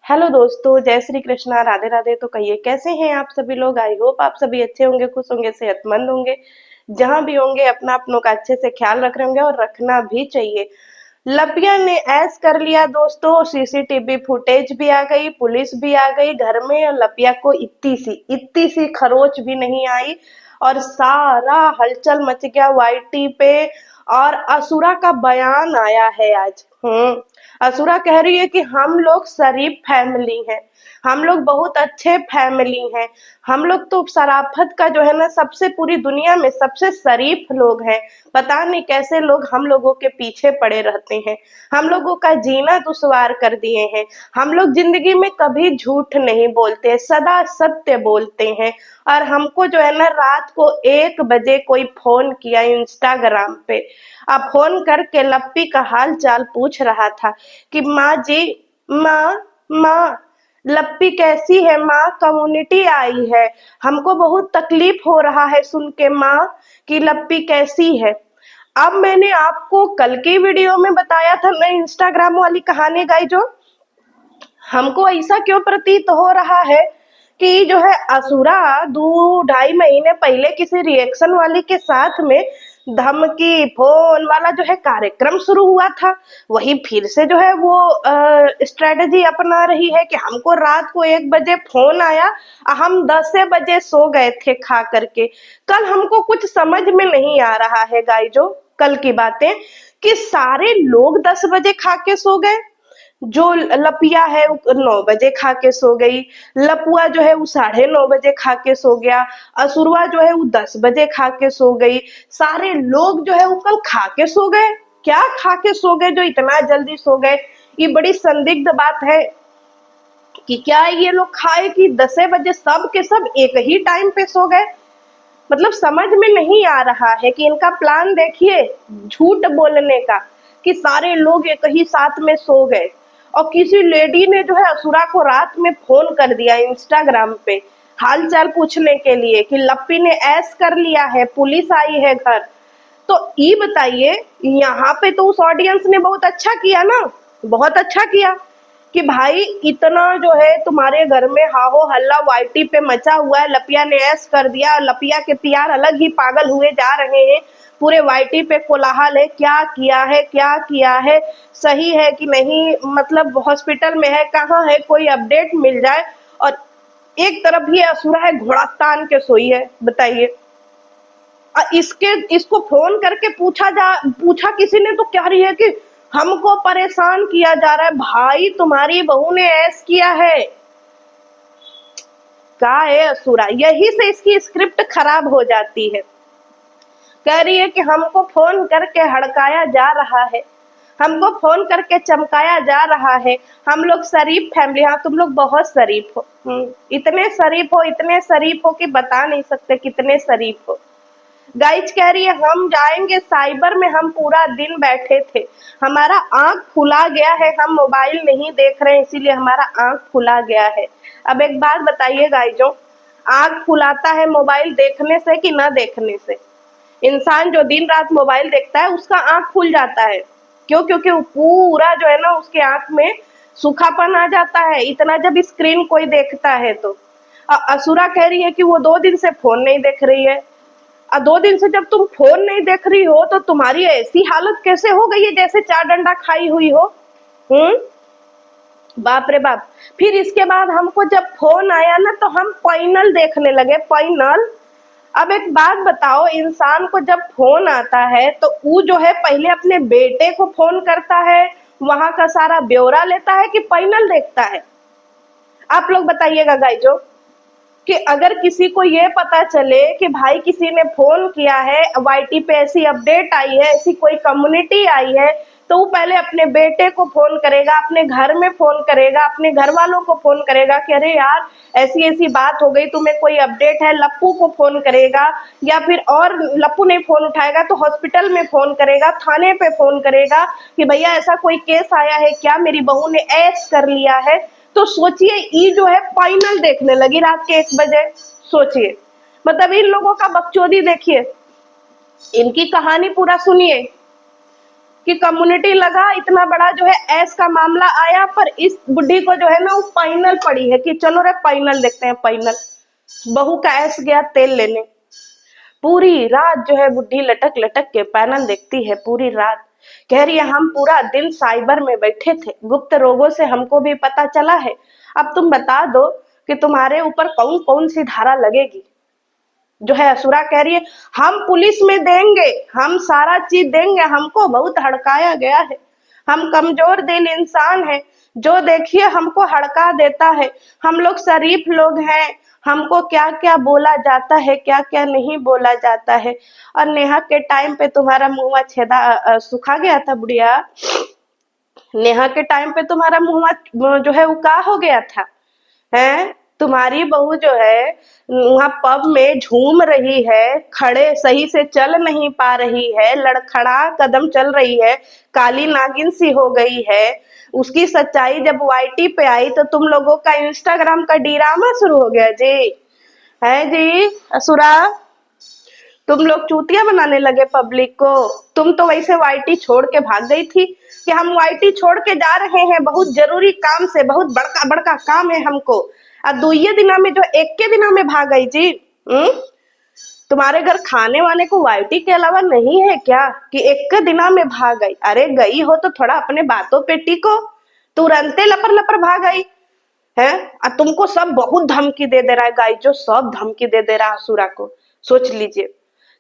Hello दोस्तों, जय श्री कृष्णा, राधे राधे। तो कहिए कैसे हैं आप सभी लोग। आई होप आप सभी अच्छे होंगे, खुश होंगे, सेहतमंद होंगे। जहां भी होंगे अपना अपनों का अच्छे से ख्याल रख रहे होंगे और रखना भी चाहिए। लपिया ने ऐस कर लिया दोस्तों, सीसीटीवी फुटेज भी आ गई, पुलिस भी आ गई घर में और लपिया को इत्ती सी खरोच भी नहीं आई और सारा हलचल मच गया वाईटी पे। और असुरा का बयान आया है आज। असुरा कह रही है कि हम लोग शरीफ फैमिली हैं, हम लोग बहुत अच्छे फैमिली हैं, हम लोग तो शराफत का जो है ना सबसे पूरी दुनिया में सबसे शरीफ लोग हैं। पता नहीं कैसे लोग हम लोगों के पीछे पड़े रहते हैं, हम लोगों का जीना दुश्वार कर दिए हैं। हम लोग जिंदगी में कभी झूठ नहीं बोलते, सदा सत्य बोलते हैं। और हमको जो है ना रात को 1 बजे कोई फोन किया इंस्टाग्राम पे, अब फोन करके लप्पी का हाल चाल पूछ रहा था कि माँ जी, माँ, माँ, लप्पी कैसी है माँ, कम्युनिटी आई है, हमको बहुत तकलीफ हो रहा है सुन के माँ कि लप्पी कैसी है। अब मैंने आपको कल की वीडियो में बताया था ना इंस्टाग्राम वाली कहानी गाई जो, हमको ऐसा क्यों प्रतीत हो रहा है कि जो है असुरा 2-2.5 महीने पहले किसी रिएक्शन वाली के साथ में धमकी फोन वाला जो है कार्यक्रम शुरू हुआ था, वही फिर से जो है वो स्ट्रेटजी अपना रही है कि हमको रात को 1 बजे फोन आया, हम 10 बजे सो गए थे खा करके। कल हमको कुछ समझ में नहीं आ रहा है गाई जो, कल की बातें कि सारे लोग 10 बजे खा के सो गए। जो लपिया है वो 9 बजे खा के सो गई, लपुआ जो है वो 9:30 बजे खा के सो गया, असुरवा जो है वो 10 बजे खा के सो गई। सारे लोग जो है वो कल खा के सो गए। क्या खा के सो गए जो इतना जल्दी सो गए? ये बड़ी संदिग्ध बात है कि क्या ये लोग खाए कि 10 बजे सब के सब एक ही टाइम पे सो गए। मतलब समझ में नहीं आ रहा है कि इनका प्लान देखिए झूठ बोलने का, कि सारे लोग एक ही साथ में सो गए। और किसी लेडी ने जो है असुरा को रात में फोन कर दिया इंस्टाग्राम पे हाल चाल पूछने के लिए कि लप्पी ने ऐस कर लिया है, पुलिस आई है घर। तो ये बताइए, यहाँ पे तो उस ऑडियंस ने बहुत अच्छा किया ना, बहुत अच्छा किया कि भाई इतना जो है तुम्हारे घर में हाहो हल्ला वाईटी पे मचा हुआ है, लपिया ने ऐस कर दिया, लपिया के पियार अलग ही पागल हुए जा रहे हैं, पूरे वाईटी पे कोलाहल है, क्या किया है, क्या किया है, सही है कि नहीं, मतलब हॉस्पिटल में है, कहाँ है, कोई अपडेट मिल जाए। और एक तरफ ये असुरा है घोड़ा तान के सोई है। बताइए, इसको फोन करके पूछा किसी ने तो कह रही है कि हमको परेशान किया जा रहा है, भाई तुम्हारी बहू ने ऐस किया है। क्या है असुरा, यही से इसकी स्क्रिप्ट खराब हो जाती है। कह रही है कि हमको फोन करके हड़काया जा रहा है, हमको फोन करके चमकाया जा रहा है, हम लोग शरीफ फैमिली। हाँ, तुम लोग बहुत शरीफ हो, इतने शरीफ हो, इतने शरीफ हो कि बता नहीं सकते कितने शरीफ हो। गाइज कह रही है हम जाएंगे साइबर में, हम पूरा दिन बैठे थे, हमारा आंख फुला गया है, हम मोबाइल नहीं देख रहे हैं इसीलिए हमारा आंख फुला गया है। अब एक बात बताइए गाइजों, आंख फुलाता है मोबाइल देखने से कि ना देखने से? इंसान जो दिन रात मोबाइल देखता है उसका आंख फूल जाता है। क्यों? क्योंकि वो पूरा जो है ना उसके आंख में सूखापन आ जाता है इतना जब स्क्रीन कोई देखता है तो। असुरा कह रही है कि वो 2 दिन से फोन नहीं देख रही है। 2 दिन से जब तुम फोन नहीं देख रही हो तो तुम्हारी ऐसी हालत कैसे हो गई है जैसे 4 डंडा खाई हुई हो। बाप रे बाप। फिर इसके बाद हमको जब फोन आया ना तो हम पैनल देखने लगे, पैनल। अब एक बात बताओ, इंसान को जब फोन आता है तो वो जो है पहले अपने बेटे को फोन करता है, वहां का सारा ब्यौरा लेता है कि पैनल देखता है? आप लोग बताइएगा गाइजो, कि अगर किसी को ये पता चले कि भाई किसी ने फोन किया है, वाईटी पे ऐसी अपडेट आई है, ऐसी कोई कम्युनिटी आई है, तो वो पहले अपने बेटे को फोन करेगा, अपने घर में फोन करेगा, अपने घर वालों को फोन करेगा कि अरे यार ऐसी ऐसी बात हो गई, तुम्हें कोई अपडेट है, लप्पू को फोन करेगा, या फिर और लप्पू नहीं फोन उठाएगा तो हॉस्पिटल में फोन करेगा, थाने पे फोन करेगा कि भैया ऐसा कोई केस आया है क्या, मेरी बहू ने ऐस कर लिया है। तो सोचिए ये जो है फाइनल देखने लगी रात के 1 बजे। सोचिए, मतलब इन लोगों का बकचोदी देखिए, इनकी कहानी पूरा सुनिए। कि कम्युनिटी लगा, इतना बड़ा जो है ऐस का मामला आया, पर इस बुढ़ी को जो है ना वो पैनल पड़ी है कि चलो रे पैनल देखते हैं पैनल। बहू का ऐस गया तेल लेने, पूरी रात जो है बुढ़ी लटक लटक के पैनल देखती है पूरी रात। कह रही है हम पूरा दिन साइबर में बैठे थे, गुप्त रोगों से हमको भी पता चला है। अब तुम बता दो कि तुम्हारे ऊपर कौन कौन सी धारा लगेगी। जो है असुरा कह रही है हम पुलिस में देंगे, हम सारा चीज देंगे, हमको बहुत हड़काया गया है, हम कमजोर दिल इंसान हैं, जो देखिए हमको हड़का देता है, हम लोग शरीफ लोग हैं, हमको क्या क्या बोला जाता है क्या क्या नहीं बोला जाता है। और नेहा के टाइम पे तुम्हारा मुंह छेदा सुखा गया था बुढ़िया, नेहा के टाइम पे तुम्हारा मुंह जो है वो का हो गया था है। तुम्हारी बहू जो है वहां पब में झूम रही है, खड़े सही से चल नहीं पा रही है, लड़खड़ा कदम चल रही है, काली नागिन सी हो गई है। उसकी सच्चाई जब वाईटी पे आई तो तुम लोगों का इंस्टाग्राम का डीरामा शुरू हो गया जी, है जी असुरा। तुम लोग चूतिया बनाने लगे पब्लिक को। तुम तो वैसे वाईटी छोड़ के भाग गई थी कि हम वाईटी छोड़ के जा रहे हैं बहुत जरूरी काम से, बहुत बड़का बड़का काम है हमको। और दुइये दिना में जो एक के दिना में भाग गई जी। तुम्हारे घर खाने वाने को वाईटी के अलावा नहीं है क्या कि एक के दिना में भाग गई। अरे गई हो तो थोड़ा अपने बातों पे टिको, तुरंते लपर लपर भाग गई है। और तुमको सब बहुत धमकी दे रहा है गाई, जो सब धमकी दे रहा है असुरा को। सोच लीजिए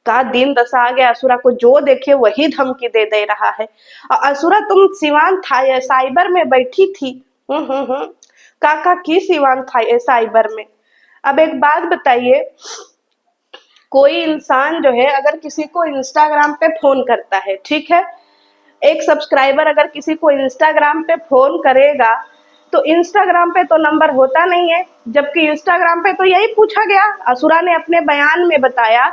का दिन दशा आ गया, असुरा को जो देखे वही धमकी दे रहा है। और असुरा तुम सिवान था साइबर में बैठी थी। काका की सिवान था साइबर में। अब एक बात बताइए, कोई इंसान जो है अगर किसी को इंस्टाग्राम पे फोन करता है, ठीक है, एक सब्सक्राइबर अगर किसी को इंस्टाग्राम पे फोन करेगा तो इंस्टाग्राम पे तो नंबर होता नहीं है, जबकि इंस्टाग्राम पे तो यही पूछा गया। असुरा ने अपने बयान में बताया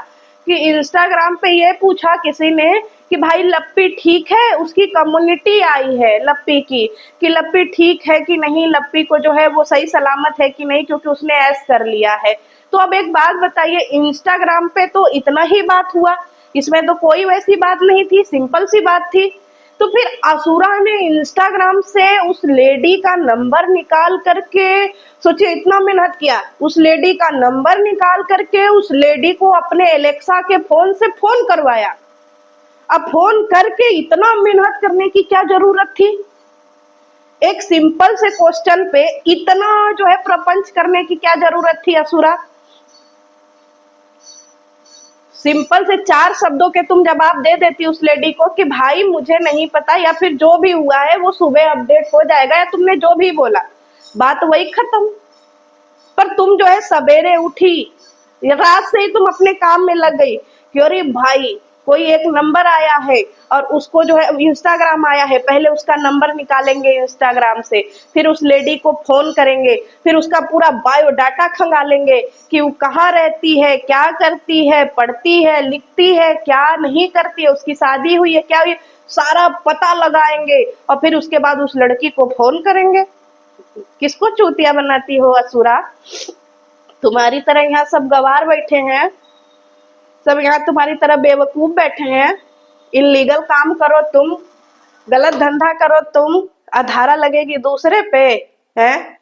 कि इंस्टाग्राम पे ये पूछा किसी ने कि भाई लप्पी ठीक है, उसकी कम्युनिटी आई है लप्पी की कि लप्पी ठीक है कि नहीं, लप्पी को जो है वो सही सलामत है कि नहीं, क्योंकि उसने ऐस कर लिया है। तो अब एक बात बताइए, इंस्टाग्राम पे तो इतना ही बात हुआ, इसमें तो कोई वैसी बात नहीं थी, सिंपल सी बात थी। तो फिर असुरा ने इंस्टाग्राम से उस लेडी का नंबर निकाल करके, सोचिए इतना मेहनत किया, उस लेडी का नंबर निकाल करके उस लेडी को अपने एलेक्सा के फोन से फोन करवाया। अब फोन करके इतना मेहनत करने की क्या जरूरत थी? एक सिंपल से क्वेश्चन पे इतना जो है प्रपंच करने की क्या जरूरत थी असुरा? सिंपल से 4 शब्दों के तुम जवाब दे देती उस लेडी को कि भाई मुझे नहीं पता, या फिर जो भी हुआ है वो सुबह अपडेट हो जाएगा, या तुमने जो भी बोला बात वही खत्म। पर तुम जो है सवेरे उठी, रात से ही तुम अपने काम में लग गई कि अरे भाई कोई एक नंबर आया है और उसको जो है इंस्टाग्राम आया है, पहले उसका नंबर निकालेंगे इंस्टाग्राम से, फिर उस लेडी को फोन करेंगे, फिर उसका पूरा बायोडाटा खंगालेंगे कि वो कहाँ रहती है, क्या करती है, पढ़ती है, लिखती है, क्या नहीं करती है, उसकी शादी हुई है क्या हुई, सारा पता लगाएंगे और फिर उसके बाद उस लड़की को फोन करेंगे। किसको चूतिया बनाती हो असुरा? तुम्हारी तरह यहाँ सब गवार बैठे हैं, सब यहाँ तुम्हारी तरह बेवकूफ बैठे हैं। इलीगल काम करो तुम, गलत धंधा करो तुम, आधारा लगेगी दूसरे पे है।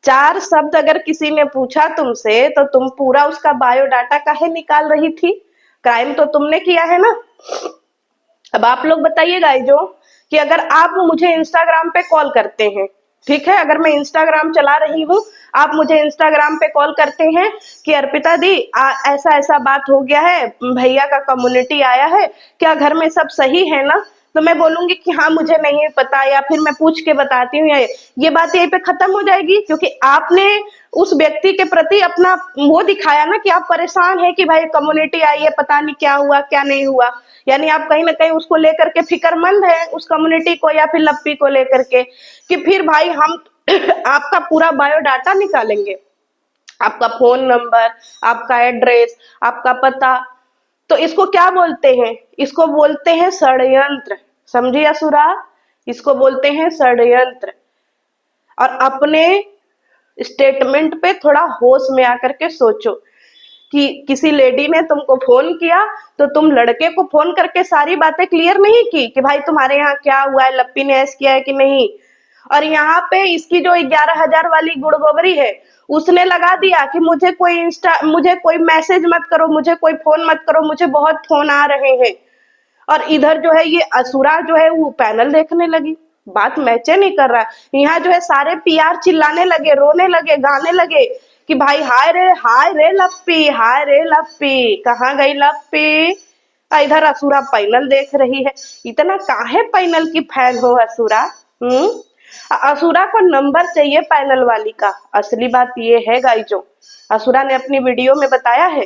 4 शब्द अगर किसी ने पूछा तुमसे तो तुम पूरा उसका बायोडाटा काहे निकाल रही थी? क्राइम तो तुमने किया है ना। अब आप लोग बताइएगा जो कि अगर आप मुझे इंस्टाग्राम पे कॉल करते हैं, ठीक है, अगर मैं इंस्टाग्राम चला रही हूँ, आप मुझे इंस्टाग्राम पे कॉल करते हैं कि अर्पिता दी ऐसा ऐसा बात हो गया है, भैया का कम्युनिटी आया है, क्या घर में सब सही है ना? तो मैं बोलूंगी कि हाँ मुझे नहीं पता, या फिर मैं पूछ के बताती हूँ, ये बात यहीं पे खत्म हो जाएगी, क्योंकि आपने उस व्यक्ति के प्रति अपना वो दिखाया ना कि आप परेशान है कि भाई कम्युनिटी आई है, पता नहीं क्या हुआ क्या नहीं हुआ। यानी आप कहीं ना कहीं उसको लेकर के फिक्रमंद है, उस कम्युनिटी को या फिर लप्पी को लेकर के, कि फिर भाई हम आपका पूरा बायोडाटा निकालेंगे, आपका फोन नंबर, आपका एड्रेस, आपका पता। तो इसको क्या बोलते हैं? इसको बोलते हैं षड्यंत्र। समझिए असुरा, इसको बोलते हैं षड्यंत्र। और अपने स्टेटमेंट पे थोड़ा होश में आकर के सोचो कि किसी लेडी ने तुमको फोन किया तो तुम लड़के को फोन करके सारी बातें क्लियर नहीं की कि भाई तुम्हारे यहाँ क्या हुआ है, लप्पी ने ऐसा किया है कि नहीं। और यहाँ पे इसकी जो 11,000 वाली गुड़गोबरी है, उसने लगा दिया कि मुझे कोई मैसेज मत करो, मुझे कोई फोन मत करो, मुझे बहुत फोन आ रहे हैं। और इधर जो है ये असुरा जो है वो पैनल देखने लगी, बात मैच नहीं कर रहा। यहाँ जो है सारे पीआर चिल्लाने लगे, रोने लगे, गाने लगे कि भाई हाय रे लप्पी, हाय रे लप्पी, कहाँ गई लप्पी। इधर असुरा पैनल देख रही है। इतना काहे पैनल की फैन हो असुरा? असुरा को नंबर चाहिए पैनल वाली का। असली बात ये है गाइजो, असुरा ने अपनी वीडियो में बताया है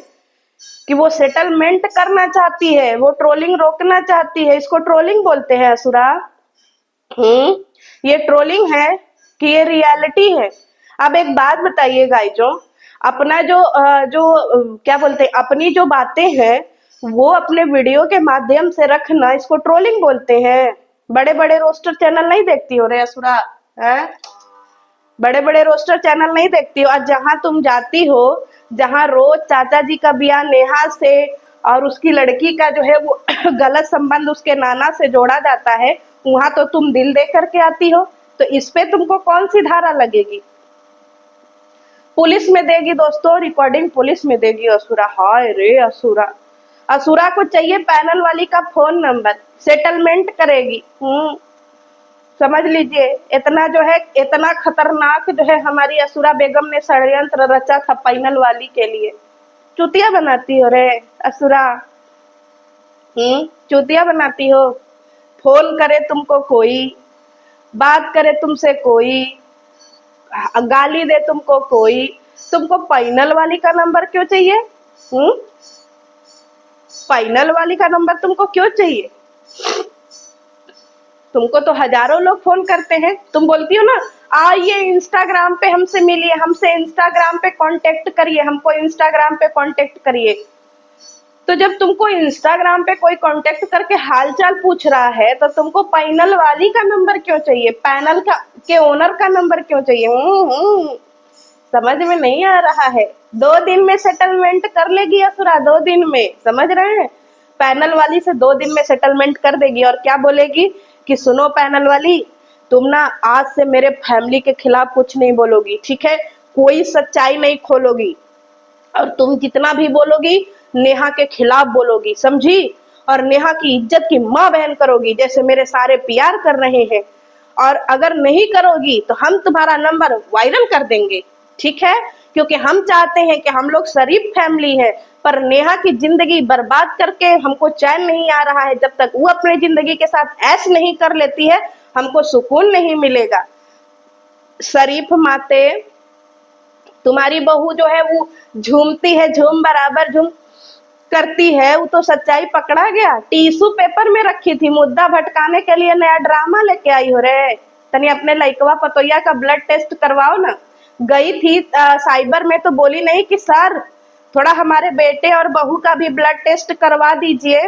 कि वो सेटलमेंट करना चाहती है, वो ट्रोलिंग रोकना चाहती है। इसको ट्रोलिंग बोलते हैं असुरा? ये ट्रोलिंग है कि ये रियलिटी है? अब एक बात बताइए गाइजो, अपना क्या बोलते हैं, अपनी जो बातें हैं वो अपने वीडियो के माध्यम से रखना, इसको ट्रोलिंग बोलते हैं? बड़े बड़े रोस्टर चैनल नहीं देखती हो रे असुरा? है बड़े बड़े रोस्टर चैनल नहीं देखती हो? और जहां तुम जाती हो, जहां रोज चाचा जी का बियाह नेहा से और उसकी लड़की का जो है वो गलत संबंध उसके नाना से जोड़ा जाता है, वहां तो तुम दिल दे करके आती हो। तो इस पे तुमको कौन सी धारा लगेगी? पुलिस में देगी दोस्तों, रिकॉर्डिंग पुलिस में देगी असुरा। हाय रे असुरा, असुरा को चाहिए पैनल वाली का फोन नंबर, सेटलमेंट करेगी। समझ लीजिए, इतना जो है, इतना खतरनाक जो है हमारी असुरा बेगम ने षड्यंत्र रचा था पैनल वाली के लिए। चुतिया बनाती हो रे असुरा, चुतिया बनाती हो। फोन करे तुमको कोई, बात करे तुमसे कोई, गाली दे तुमको कोई, तुमको पैनल वाली का नंबर क्यों चाहिए? पैनल वाली का नंबर तुमको क्यों चाहिए? तुमको तो हजारों लोग फोन करते हैं। तुम बोलती हो ना, आइए इंस्टाग्राम पे हमसे मिलिए, हमसे इंस्टाग्राम पे कांटेक्ट करिए, हमको इंस्टाग्राम पे कांटेक्ट करिए। तो जब तुमको इंस्टाग्राम पे कोई कांटेक्ट करके हालचाल पूछ रहा है तो तुमको पैनल वाली का नंबर क्यों चाहिए? पैनल का के ओनर का नंबर क्यों चाहिए? समझ में नहीं आ रहा है। 2 दिन में सेटलमेंट कर लेगी असुरा, 2 दिन में, समझ रहे हैं? पैनल वाली से 2 दिन में सेटलमेंट कर देगी और क्या बोलेगी कि सुनो पैनल वाली, तुम ना आज से मेरे फैमिली के खिलाफ कुछ नहीं बोलोगी, ठीक है? कोई सच्चाई नहीं खोलोगी, और तुम जितना भी बोलोगी नेहा के खिलाफ बोलोगी, समझी? और नेहा की इज्जत की माँ बहन करोगी, जैसे मेरे सारे पीआर कर रहे हैं। और अगर नहीं करोगी तो हम तुम्हारा नंबर वायरल कर देंगे, ठीक है? क्योंकि हम चाहते हैं कि हम लोग शरीफ फैमिली है, पर नेहा की जिंदगी बर्बाद करके हमको चैन नहीं आ रहा है। जब तक वो अपने जिंदगी के साथ ऐश नहीं कर लेती है, हमको सुकून नहीं मिलेगा। शरीफ माते, तुम्हारी बहू जो है वो झूमती है, झूम बराबर झूम करती है, वो तो सच्चाई पकड़ा गया। टिश्यू पेपर में रखी थी, मुद्दा भटकाने के लिए नया ड्रामा लेके आई हो रे। तनी अपने लइकवा पतोया का ब्लड टेस्ट करवाओ ना। गई थी साइबर में तो बोली नहीं कि सर थोड़ा हमारे बेटे और बहू का भी ब्लड टेस्ट करवा दीजिए,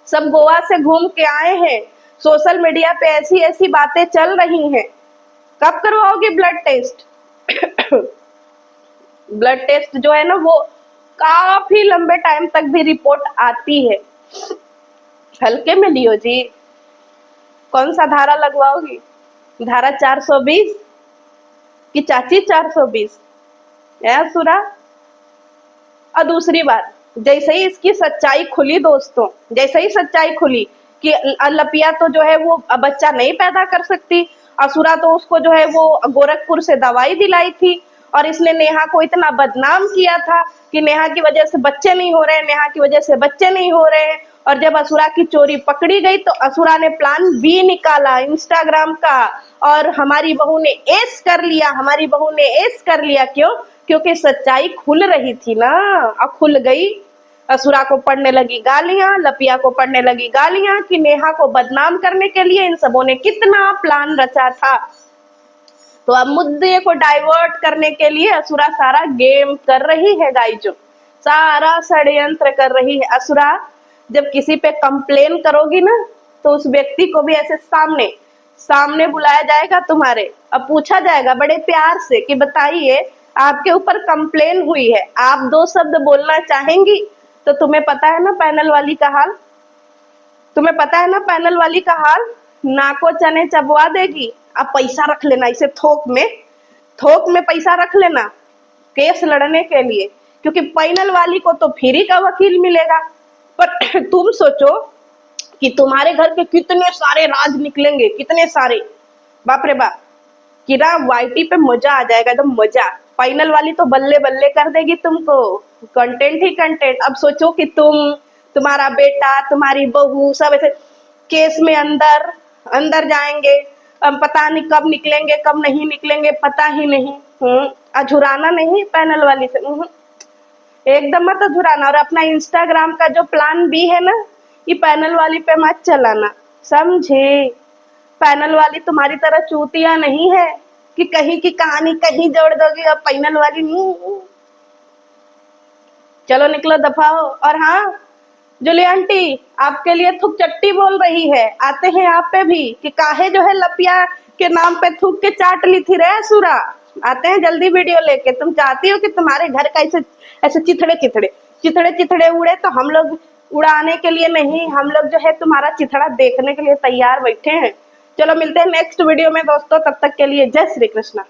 सब गोवा से घूम के आए हैं, सोशल मीडिया पे ऐसी ऐसी बातें चल रही हैं। कब करवाओगे ब्लड टेस्ट? ब्लड टेस्ट जो है ना वो काफी लंबे टाइम तक भी रिपोर्ट आती है। हल्के में लियो जी। कौन सा धारा लगवाओगी? धारा 420 कि चाची 420? सुरा। और दूसरी बात, जैसे ही इसकी सच्चाई खुली दोस्तों, जैसे ही सच्चाई खुली कि लपिया तो जो है वो बच्चा नहीं पैदा कर सकती, असुरा तो उसको जो है वो गोरखपुर से दवाई दिलाई थी, और इसने नेहा को इतना बदनाम किया था कि नेहा की वजह से बच्चे नहीं हो रहे, नेहा की वजह से बच्चे नहीं हो रहे। और जब असुरा की चोरी पकड़ी गई तो असुरा ने प्लान बी निकाला इंस्टाग्राम का, और हमारी बहू ने एस कर लिया, हमारी बहू ने एस कर लिया। क्यों? क्योंकि सच्चाई खुल रही थी ना, अब खुल गई। असुरा को पड़ने लगी गालियां, लपिया को पड़ने लगी गालियां कि नेहा को बदनाम करने के लिए इन सबों ने कितना प्लान रचा था। तो अब मुद्दे को डाइवर्ट करने के लिए असुरा सारा गेम कर रही है गाइजो, सारा षड्यंत्र कर रही है असुरा। जब किसी पे कंप्लेन करोगी ना तो उस व्यक्ति को भी ऐसे सामने बुलाया जाएगा तुम्हारे, अब पूछा जाएगा बड़े प्यार से कि बताइए आपके ऊपर कंप्लेन हुई है, आप 2 शब्द बोलना चाहेंगी तो तुम्हें पता है ना पैनल वाली का हाल, तुम्हें पता है ना पैनल वाली का हाल, नाको चने चबवा देगी। अब पैसा रख लेना इसे थोक में पैसा रख लेना केस लड़ने के लिए, क्योंकि पैनल वाली को तो फ्री का वकील मिलेगा। पर तुम सोचो कि तुम्हारे घर के कितने सारे राज निकलेंगे, कितने सारे, बाप रे बाप, कि ना वाईटी पे मजा आ जाएगा, एकदम मजा। फाइनल वाली तो बल्ले बल्ले कर देगी तुमको, कंटेंट ही कंटेंट। अब सोचो कि तुम्हारा बेटा, तुम्हारी बहू सब ऐसे केस में अंदर अंदर जाएंगे, अब पता नहीं कब निकलेंगे कब नहीं निकलेंगे, पता ही नहीं। अझुराना नहीं पैनल वाली से, एकदम मत अधुराना। और अपना इंस्टाग्राम का जो प्लान भी है ना, ये पैनल वाली पे मत चलाना, समझे। पैनल वाली तुम्हारी तरह चूतिया नहीं है कि कहीं की कहानी कहीं जोड़ दोगी, और पैनल वाली नहीं। चलो निकलो दफा हो। और हाँ जूली आंटी, आपके लिए थूक चट्टी बोल रही है, आते हैं आप पे भी कि काहे जो है लपिया के नाम पे थूक के चाट ली थी रे सुरा। आते हैं जल्दी वीडियो लेके। तुम चाहती हो कि तुम्हारे घर का ऐसे ऐसे चिथड़े उड़े, तो हम लोग उड़ाने के लिए नहीं, हम लोग जो है तुम्हारा चिथड़ा देखने के लिए तैयार बैठे हैं। चलो मिलते हैं नेक्स्ट वीडियो में दोस्तों, तब तक के लिए जय श्री कृष्णा।